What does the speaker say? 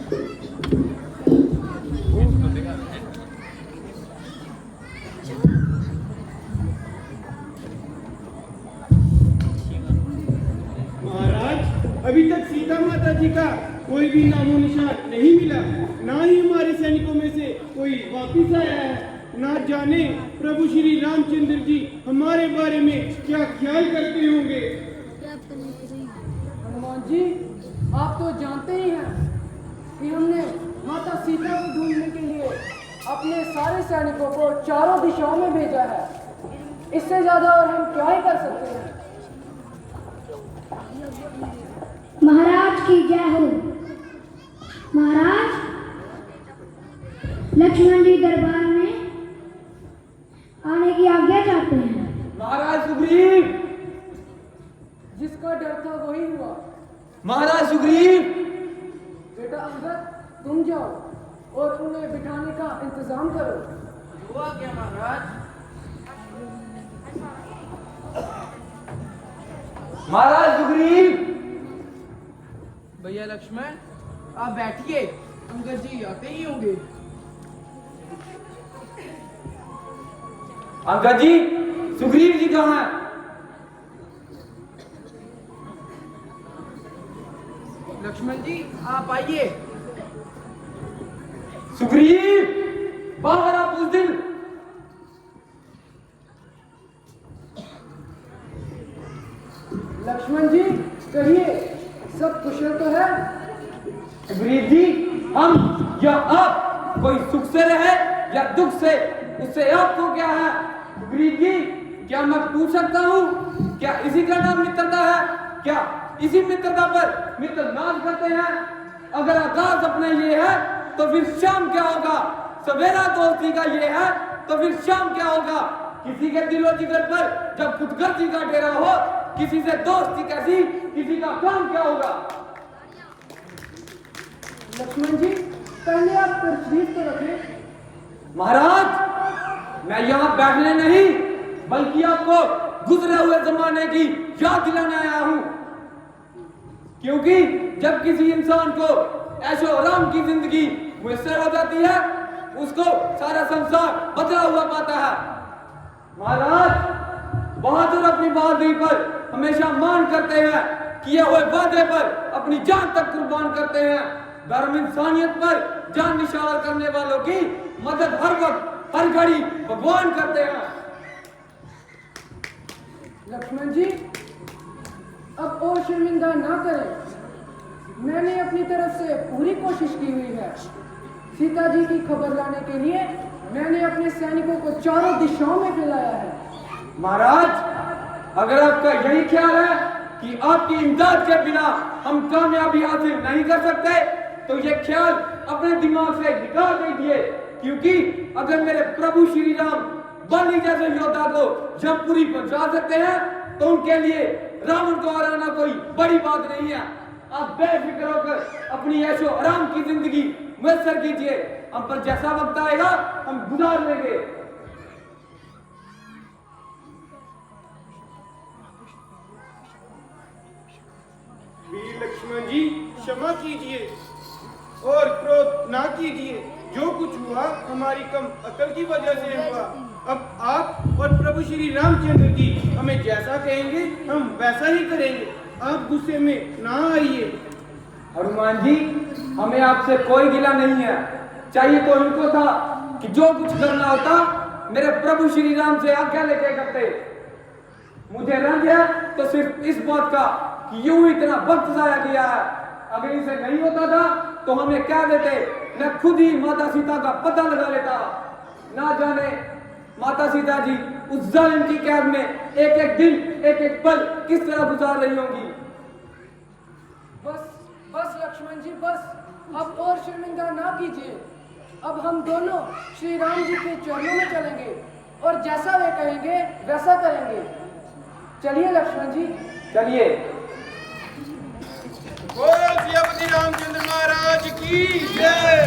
अभी तक सीता माता जी का कोई भी नामो निशान नहीं मिला, ना ही हमारे सैनिकों में से कोई वापिस आया है। ना जाने प्रभु श्री रामचंद्र जी हमारे बारे में क्या ख्याल करते होंगे। हनुमान जी, आप तो जानते ही हैं कि हमने माता सीता को ढूंढने के लिए अपने सारे सैनिकों को चारों दिशाओं में भेजा है। इससे ज्यादा और हम क्या ही कर सकते हैं। महाराज की जय हो। महाराज, लक्ष्मण जी दरबार में आने की आज्ञा चाहते हैं। महाराज सुग्रीव। जिसका डर था वही हुआ। महाराज सुग्रीव। बेटा अंगद, तुम जाओ और उन्हें बिठाने का इंतजाम करो। हुआ क्या महाराज? महाराज सुग्रीव। भैया लक्ष्मण, आप बैठिए, अंगद जी आते ही होंगे। अंगद जी, सुग्रीव जी कहाँ हैं? लक्ष्मण जी, आप आइए। सुग्रीव, बाहर आप उस दिन। लक्ष्मण जी, कहिए, सब कुशल तो है? सुग्रीव जी, हम या आप कोई सुख से रहे या दुख से, उससे आपको क्या है? सुग्रीव जी, क्या मैं पूछ सकता हूँ, क्या इसी का नाम मित्रता है? क्या इसी मित्रता पर मित्र नाज करते हैं? अगर आकाश अपना ये है तो फिर शाम क्या होगा? सवेरा दोस्ती का ये है तो फिर शाम क्या होगा? किसी के दिलो जिगर पर जब खुदगर्जी का डेरा हो, किसी से दोस्ती कैसी, किसी का काम क्या होगा? लक्ष्मण जी, पहले आप तशरीफ तो रखें। महाराज, मैं यहाँ बैठने नहीं बल्कि आपको गुजरे हुए जमाने की याद दिलाने आया हूँ। क्योंकि जब किसी इंसान को ऐशो आराम की जिंदगी मुयस्सर हो जाती है, उसको सारा संसार बदला हुआ पाता है। महाराज, बहादुर अपनी बहादुरी पर हमेशा मान करते हैं, किए हुए वादे पर अपनी जान तक कुर्बान करते हैं। धर्म इंसानियत पर जान निशावर करने वालों की मदद हर वक्त हर घड़ी भगवान करते हैं। लक्ष्मण जी, अब और शर्मिंदा ना करें। मैंने अपनी तरफ से पूरी कोशिश की हुई है। सीता जी की खबर लाने के लिए मैंने अपने सैनिकों को चारों दिशाओं में फैलाया है। महाराज, अगर आपका यही ख्याल है कि आपकी इमदाद के बिना हम कामयाबी हासिल नहीं कर सकते, तो ये ख्याल अपने दिमाग से निकाल दीजिए। क्योंकि अगर मेरे प्रभु श्री राम बलि जैसे योद्धा को जमपुरी पहुंचा सकते हैं, तो उनके लिए रावण को हराना कोई बड़ी बात नहीं है। आप बेफिक्र होकर अपनी ऐशो आराम की जिंदगी मुयस्सर कीजिए। हम पर जैसा वक्त आएगा हम गुजार लेंगे। वीर लक्ष्मण जी, क्षमा कीजिए और क्रोध ना कीजिए। जो कुछ हुआ हमारी कम अकल की वजह से हुआ। अब आप और प्रभु श्री रामचंद्र जी हमें जैसा कहेंगे हम वैसा ही करेंगे। आप गुस्से में ना आइए। हनुमान जी, हमें आपसे कोई गिला नहीं है। चाहिए तो इनको था कि जो कुछ करना होता मेरे प्रभु श्री राम से आज्ञा लेके करते। मुझे रंज है तो सिर्फ इस बात का कि यूं इतना वक्त जाया किया है। अगर इसे नहीं होता था तो हमें क्या देते, मैं खुद ही माता सीता का पता लगा लेता। ना जाने माता सीता जी उस जालिम की कैद में एक एक दिन एक एक पल किस तरह गुजार रही होंगी। बस बस लक्ष्मण जी, बस अब और शर्मिंदा ना कीजिए। अब हम दोनों श्री राम जी के चरणों में चलेंगे और जैसा वे कहेंगे वैसा करेंगे। चलिए लक्ष्मण जी, चलिए। बोल सियापति रामचंद्र महाराज की जय।